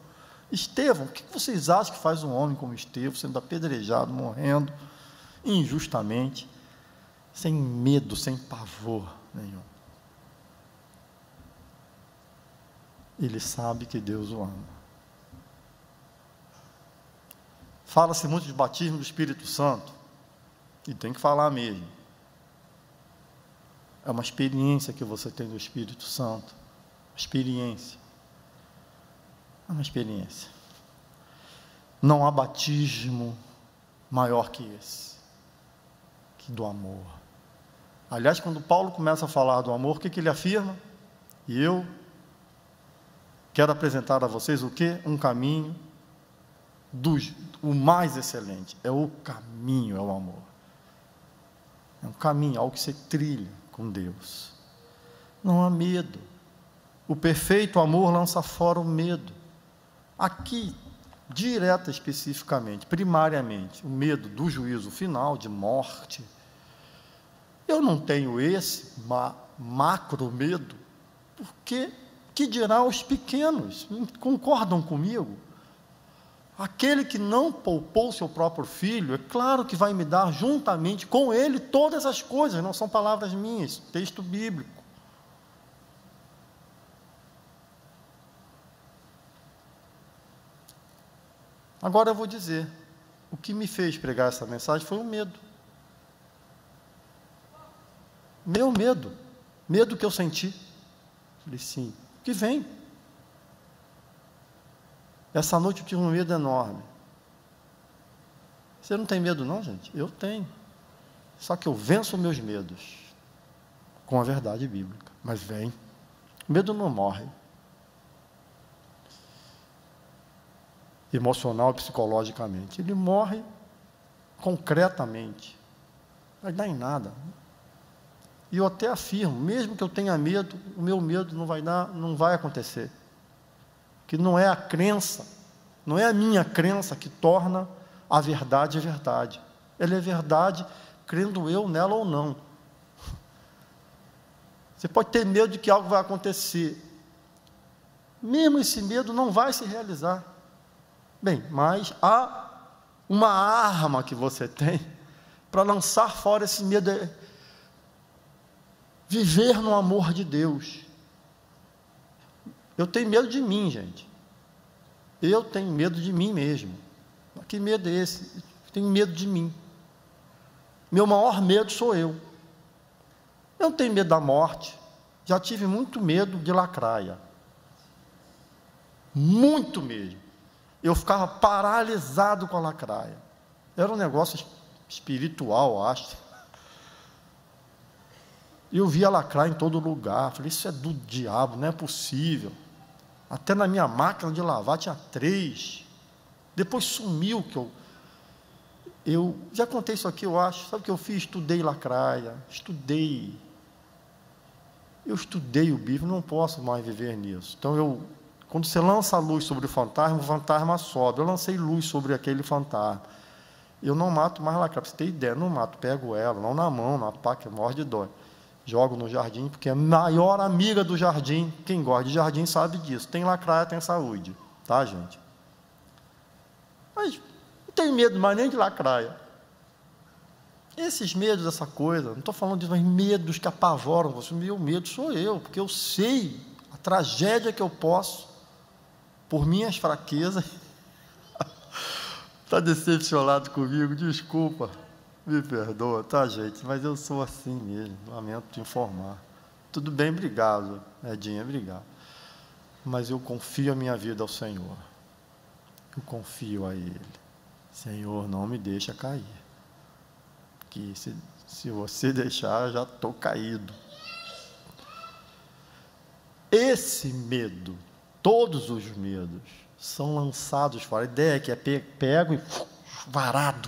Estevão, o que vocês acham que faz um homem como Estevão, sendo apedrejado, morrendo, injustamente, sem medo, sem pavor nenhum? Ele sabe que Deus o ama. Fala-se muito de batismo do Espírito Santo, e tem que falar mesmo. É uma experiência que você tem do Espírito Santo. Experiência. É uma experiência. Não há batismo maior que esse, que do amor. Aliás, quando Paulo começa a falar do amor, o que ele afirma? E eu quero apresentar a vocês o quê? Um caminho, o mais excelente. É o caminho, é o amor. É um caminho, algo que você trilha com Deus. Não há medo. O perfeito amor lança fora o medo. Aqui, direta especificamente, primariamente, o medo do juízo final, de morte. Eu não tenho esse macro medo, porque, que dirá os pequenos? Concordam comigo? Aquele que não poupou seu próprio filho, é claro que vai me dar juntamente com ele todas as coisas, não são palavras minhas, texto bíblico. Agora eu vou dizer, o que me fez pregar essa mensagem foi o medo. Meu medo que eu senti. Falei, sim, que vem. Essa noite eu tive um medo enorme. Você não tem medo não, gente? Eu tenho. Só que eu venço meus medos com a verdade bíblica. Mas vem. O medo não morre. Emocional e psicologicamente. Ele morre concretamente. Não vai dar em nada. E eu até afirmo, mesmo que eu tenha medo, o meu medo não vai acontecer. Que não é a crença, não é a minha crença que torna a verdade verdade. Ela é verdade, crendo eu nela ou não. Você pode ter medo de que algo vai acontecer. Mesmo esse medo não vai se realizar. Bem, mas há uma arma que você tem para lançar fora esse medo. Viver no amor de Deus. Eu tenho medo de mim, gente. Eu tenho medo de mim mesmo. Que medo é esse? Eu tenho medo de mim. Meu maior medo sou eu. Eu não tenho medo da morte. Já tive muito medo de lacraia. Muito mesmo. Eu ficava paralisado com a lacraia. Era um negócio espiritual, acho. E eu via lacraia em todo lugar. Falei, isso é do diabo, não é possível. Até na minha máquina de lavar tinha 3. Depois sumiu que eu já contei isso aqui, eu acho. Sabe o que eu fiz? Estudei lacraia. Eu estudei o bicho, não posso mais viver nisso. Então, quando você lança a luz sobre o fantasma sobe. Eu lancei luz sobre aquele fantasma. Eu não mato mais lacraia. Para você ter ideia, não mato, pego ela, não na mão, na pá, que morre de dói. Jogo no jardim, porque é a maior amiga do jardim. Quem gosta de jardim sabe disso. Tem lacraia, tem saúde. Tá, gente? Mas não tenho medo mais nem de lacraia. Esses medos, essa coisa, não estou falando disso, mas medos que apavoram você. Meu medo sou eu, porque eu sei a tragédia que eu posso, por minhas fraquezas. Está decepcionado comigo? Desculpa, me perdoa, tá, gente? Mas eu sou assim mesmo, lamento te informar. Tudo bem, obrigado, Edinha, obrigado. Mas eu confio a minha vida ao Senhor. Eu confio a Ele. Senhor, não me deixa cair. Que se você deixar, eu já estou caído. Esse medo, todos os medos, são lançados fora. A ideia é que é pego e varado.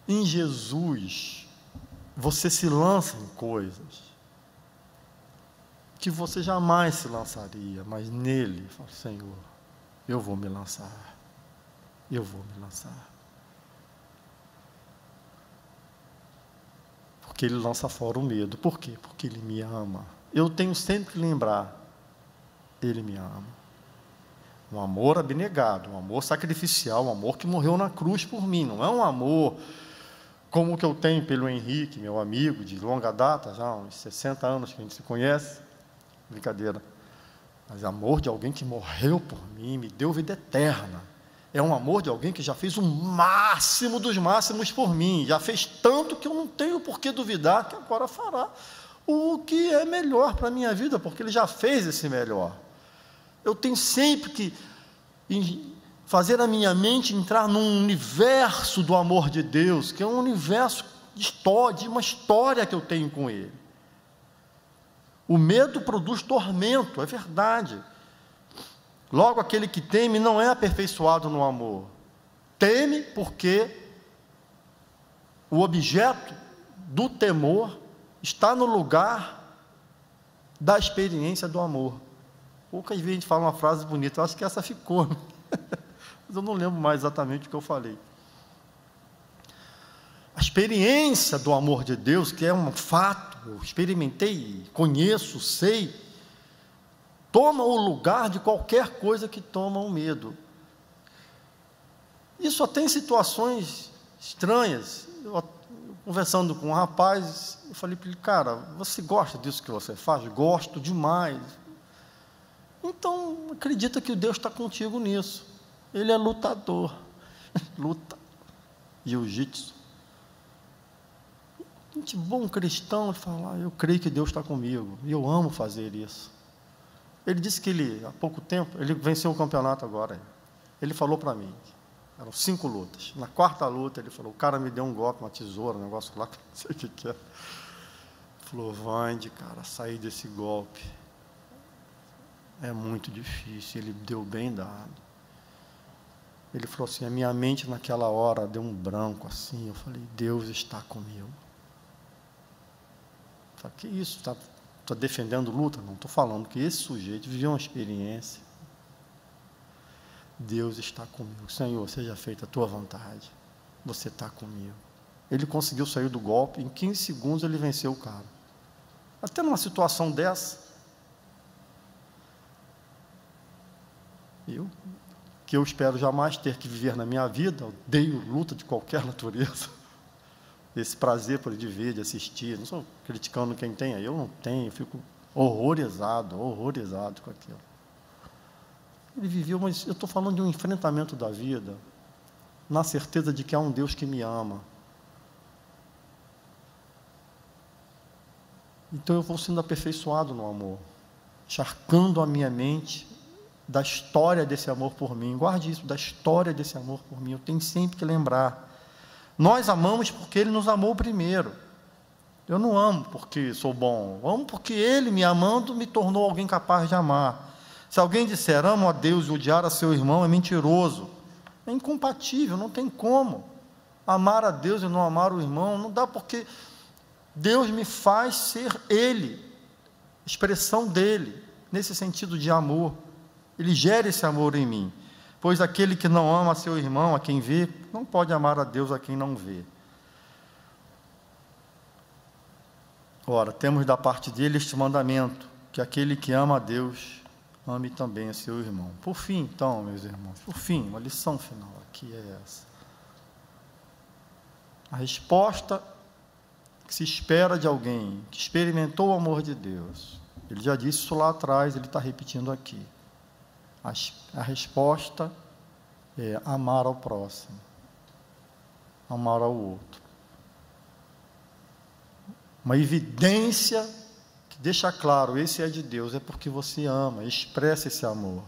Em Jesus, você se lança em coisas que você jamais se lançaria, mas nele, fala, Senhor, eu vou me lançar. Eu vou me lançar. Porque Ele lança fora o medo. Por quê? Porque Ele me ama. Eu tenho sempre que lembrar, Ele me ama. Um amor abnegado, um amor sacrificial, um amor que morreu na cruz por mim. Não é um amor como o que eu tenho pelo Henrique, meu amigo de longa data, já há uns 60 anos que a gente se conhece. Brincadeira. Mas amor de alguém que morreu por mim, me deu vida eterna. É um amor de alguém que já fez o máximo dos máximos por mim, já fez tanto que eu não tenho por que duvidar que agora fará o que é melhor para a minha vida, porque Ele já fez esse melhor. Eu tenho sempre que fazer a minha mente entrar num universo do amor de Deus, que é um universo de uma história que eu tenho com Ele. O medo produz tormento, é verdade. Logo, aquele que teme não é aperfeiçoado no amor. Teme porque o objeto do temor está no lugar da experiência do amor. Poucas vezes a gente fala uma frase bonita, eu acho que essa ficou, mas eu não lembro mais exatamente o que eu falei. A experiência do amor de Deus, que é um fato, eu experimentei, conheço, sei, toma o lugar de qualquer coisa que toma o medo. E só tem situações estranhas. Eu, conversando com um rapaz, eu falei para ele, cara, você gosta disso que você faz? Gosto demais. Então, acredita que Deus está contigo nisso. Ele é lutador. Luta. Jiu-jitsu. Gente, bom cristão, ele fala, eu creio que Deus está comigo. E eu amo fazer isso. Ele disse que ele, há pouco tempo, ele venceu o campeonato agora. Ele falou para mim, eram 5 lutas. Na 4ª luta, ele falou, o cara me deu um golpe, uma tesoura, um negócio lá, não sei o que é. Ele falou, Vande, cara, sair desse golpe é muito difícil. Ele deu bem dado. Ele falou assim, a minha mente naquela hora deu um branco assim. Eu falei, Deus está comigo. Eu falei, que isso, está defendendo luta? Não, estou falando que esse sujeito viveu uma experiência. Deus está comigo. Senhor, seja feita a tua vontade. Você está comigo. Ele conseguiu sair do golpe, em 15 segundos ele venceu o cara. Até numa situação dessa, que eu espero jamais ter que viver na minha vida, odeio luta de qualquer natureza. Esse prazer por de ver, de assistir, não estou criticando quem tem, eu não tenho, eu fico horrorizado com aquilo. Ele viveu, mas eu estou falando de um enfrentamento da vida, na certeza de que há um Deus que me ama. Então eu vou sendo aperfeiçoado no amor, encharcando a minha mente da história desse amor por mim. Guarde isso, da história desse amor por mim. Eu tenho sempre que lembrar. Nós amamos porque Ele nos amou primeiro. Eu não amo porque sou bom, eu amo porque Ele, me amando, me tornou alguém capaz de amar. Se alguém disser, amo a Deus e odiar a seu irmão, é mentiroso. É incompatível, não tem como. Amar a Deus e não amar o irmão, não dá, porque Deus me faz ser Ele, expressão dEle, nesse sentido de amor. Ele gera esse amor em mim. Pois aquele que não ama a seu irmão, a quem vê, não pode amar a Deus a quem não vê. Ora, temos da parte dele este mandamento, que aquele que ama a Deus, ame também a seu irmão. Por fim, então, meus irmãos, por fim, uma lição final aqui é essa. A resposta que se espera de alguém que experimentou o amor de Deus, ele já disse isso lá atrás, ele está repetindo aqui. A resposta é amar ao próximo, amar ao outro. Uma evidência que deixa claro, esse é de Deus, é porque você ama, expressa esse amor.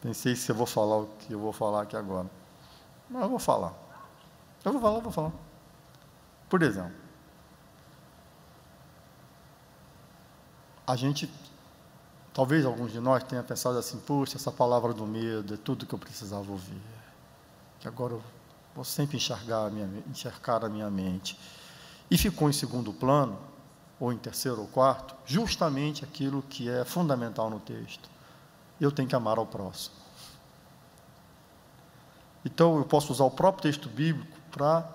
Pensei se eu vou falar o que eu vou falar aqui agora. Mas eu vou falar. Eu vou falar. Por exemplo, a gente, talvez alguns de nós tenha pensado assim, puxa, essa palavra do medo é tudo que eu precisava ouvir. Que agora eu vou sempre enxergar a minha mente. E ficou em segundo plano, ou em terceiro ou quarto, justamente aquilo que é fundamental no texto. Eu tenho que amar ao próximo. Então, eu posso usar o próprio texto bíblico para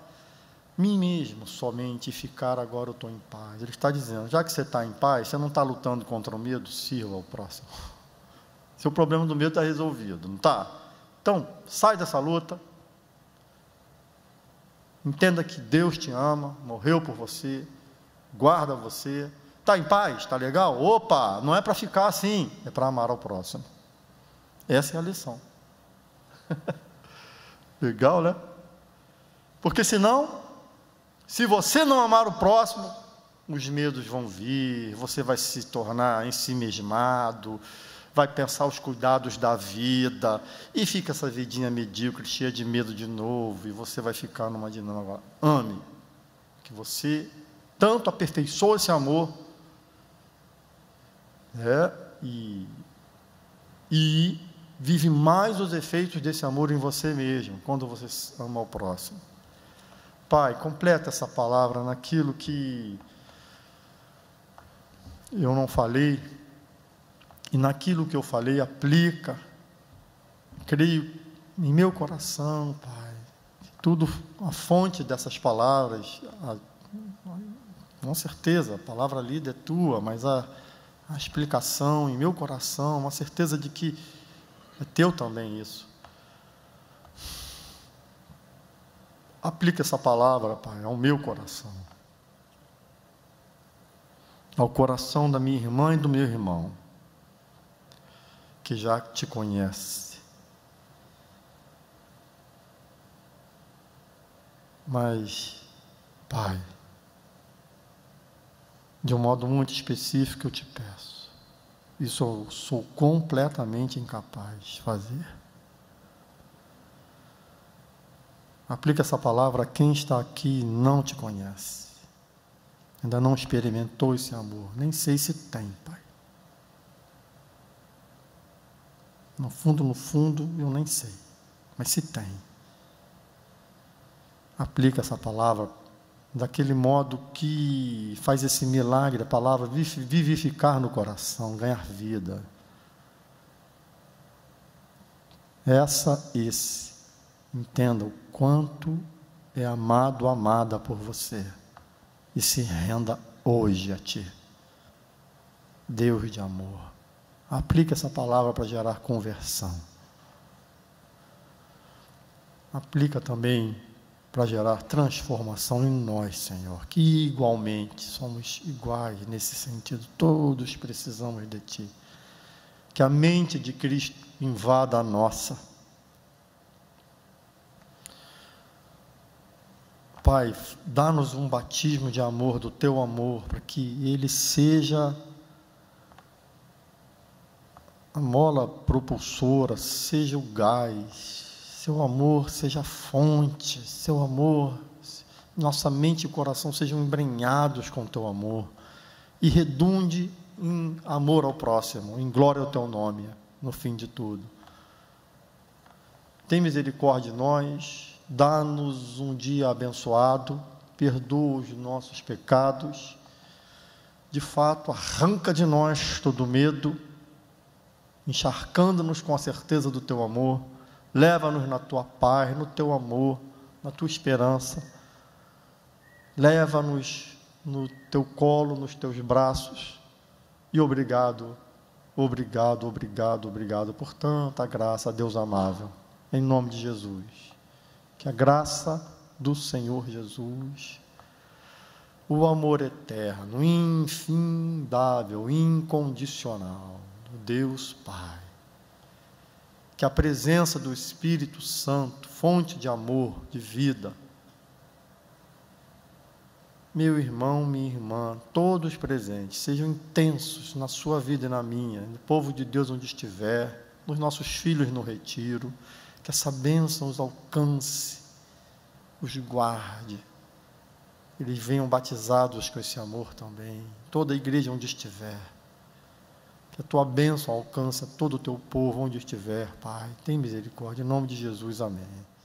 mim mesmo somente ficar, agora eu estou em paz. Ele está dizendo, já que você está em paz, você não está lutando contra o medo, sirva ao próximo. Seu problema do medo está resolvido, não está? Então, sai dessa luta. Entenda que Deus te ama, morreu por você, guarda você. Está em paz? Está legal? Opa, não é para ficar assim, é para amar ao próximo. Essa é a lição. Legal, né? Porque senão, se você não amar o próximo, os medos vão vir, você vai se tornar ensimesmado, vai pensar os cuidados da vida, e fica essa vidinha medíocre, cheia de medo de novo, e você vai ficar numa dinâmica. Ame, que você tanto aperfeiçoou esse amor, e vive mais os efeitos desse amor em você mesmo, quando você ama o próximo. Pai, completa essa palavra naquilo que eu não falei, e naquilo que eu falei, aplica, creio em meu coração, Pai, tudo a fonte dessas palavras, com certeza, a palavra lida é tua, mas a explicação em meu coração, uma certeza de que é teu também isso. Aplica essa palavra, Pai, ao meu coração, ao coração da minha irmã e do meu irmão, que já te conhece. Mas, Pai, de um modo muito específico eu te peço, isso eu sou completamente incapaz de fazer. Aplica essa palavra a quem está aqui e não te conhece, ainda não experimentou esse amor, nem sei se tem, Pai. No fundo, eu nem sei, mas se tem. Aplica essa palavra daquele modo que faz esse milagre, a palavra vivificar no coração, ganhar vida. Entenda o quanto é amado, amada por você, e se renda hoje a Ti, Deus de amor. Aplica essa palavra para gerar conversão. Aplica também para gerar transformação em nós, Senhor, que igualmente somos iguais nesse sentido, todos precisamos de Ti. Que a mente de Cristo invada a nossa. Pai, dá-nos um batismo de amor, do Teu amor, para que ele seja a mola propulsora, seja o gás, Seu amor seja a fonte, Seu amor, nossa mente e coração sejam embrenhados com Teu amor, e redunde em amor ao próximo, em glória ao Teu nome, no fim de tudo. Tem misericórdia de nós, dá-nos um dia abençoado, perdoa os nossos pecados, de fato, arranca de nós todo medo, encharcando-nos com a certeza do teu amor. Leva-nos na tua paz, no teu amor, na tua esperança. Leva-nos no teu colo, nos teus braços. E obrigado, obrigado, obrigado, obrigado por tanta graça, Deus amável. Em nome de Jesus. Que a graça do Senhor Jesus, o amor eterno, infindável, incondicional do Deus Pai, que a presença do Espírito Santo, fonte de amor, de vida, meu irmão, minha irmã, todos presentes, sejam intensos na sua vida e na minha, no povo de Deus onde estiver, nos nossos filhos no retiro, que essa bênção os alcance, os guarde, eles venham batizados com esse amor também, toda a igreja onde estiver, que a tua bênção alcance todo o teu povo onde estiver, Pai, tem misericórdia, em nome de Jesus, amém.